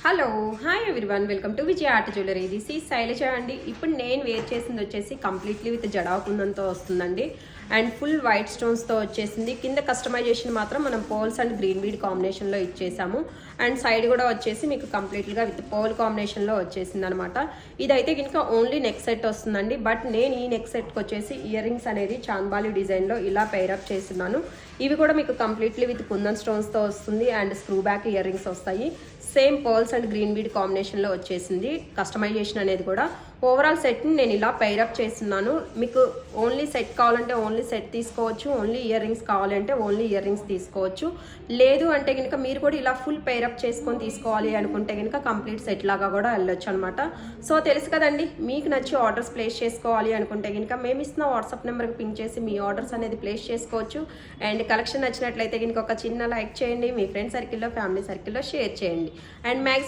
Hello hi everyone welcome to Vijaya art jewellery. This ఈ శైలజ అండి. ఇప్పుడు నేను వేర్ చేసింది వచ్చేసి కంప్లీట్లీ విత్ జడాకుందంతో వస్తుందండి. అండ్ ఫుల్ వైట్ స్టోన్స్తో వచ్చేసింది. కింద కస్టమైజేషన్ మాత్రం మనం పోల్స్ అండ్ గ్రీన్ బీడ్ కాంబినేషన్లో ఇచ్చేసాము. అండ్ సైడ్ కూడా వచ్చేసి మీకు కంప్లీట్గా విత్ పోల్ కాంబినేషన్లో వచ్చేసింది అనమాట. ఇదైతే కనుక ఓన్లీ నెక్ సెట్ వస్తుందండి. బట్ నేను ఈ నెక్ సెట్కి వచ్చేసి ఇయర్ రింగ్స్ అనేది చాంబాలి డిజైన్లో ఇలా పేరప్ చేస్తున్నాను. ఇవి కూడా మీకు కంప్లీట్లీ విత్ కుందన్ స్టోన్స్తో వస్తుంది. And screw back ear rings వస్తాయి. Same pearls and green bead కాంబినేషన్లో వచ్చేసింది. కస్టమైజేషన్ అనేది కూడా ఓవరాల్ సెట్ని నేను ఇలా పైరప్ చేస్తున్నాను. మీకు ఓన్లీ సెట్ కావాలంటే ఓన్లీ సెట్ తీసుకోవచ్చు, ఓన్లీ ఇయర్ రింగ్స్ కావాలంటే ఓన్లీ ఇయర్ రింగ్స్ తీసుకోవచ్చు. లేదు అంటే కనుక మీరు కూడా ఇలా ఫుల్ పైరప్ చేసుకొని తీసుకోవాలి అనుకుంటే కనుక కంప్లీట్ సెట్ లాగా కూడా వెళ్ళొచ్చు అనమాట. సో తెలుసు కదండి, మీకు నచ్చి ఆర్డర్స్ ప్లేస్ చేసుకోవాలి అనుకుంటే కనుక మేము ఇస్తున్న వాట్సాప్ నెంబర్కి పింక్ చేసి మీ ఆర్డర్స్ అనేది ప్లేస్ చేసుకోవచ్చు. అండ్ కలెక్షన్ నచ్చినట్లయితే కనుక ఒక చిన్న లైక్ చేయండి, మీ ఫ్రెండ్ సర్కిల్లో ఫ్యామిలీ సర్కిల్లో షేర్ చేయండి. And maximum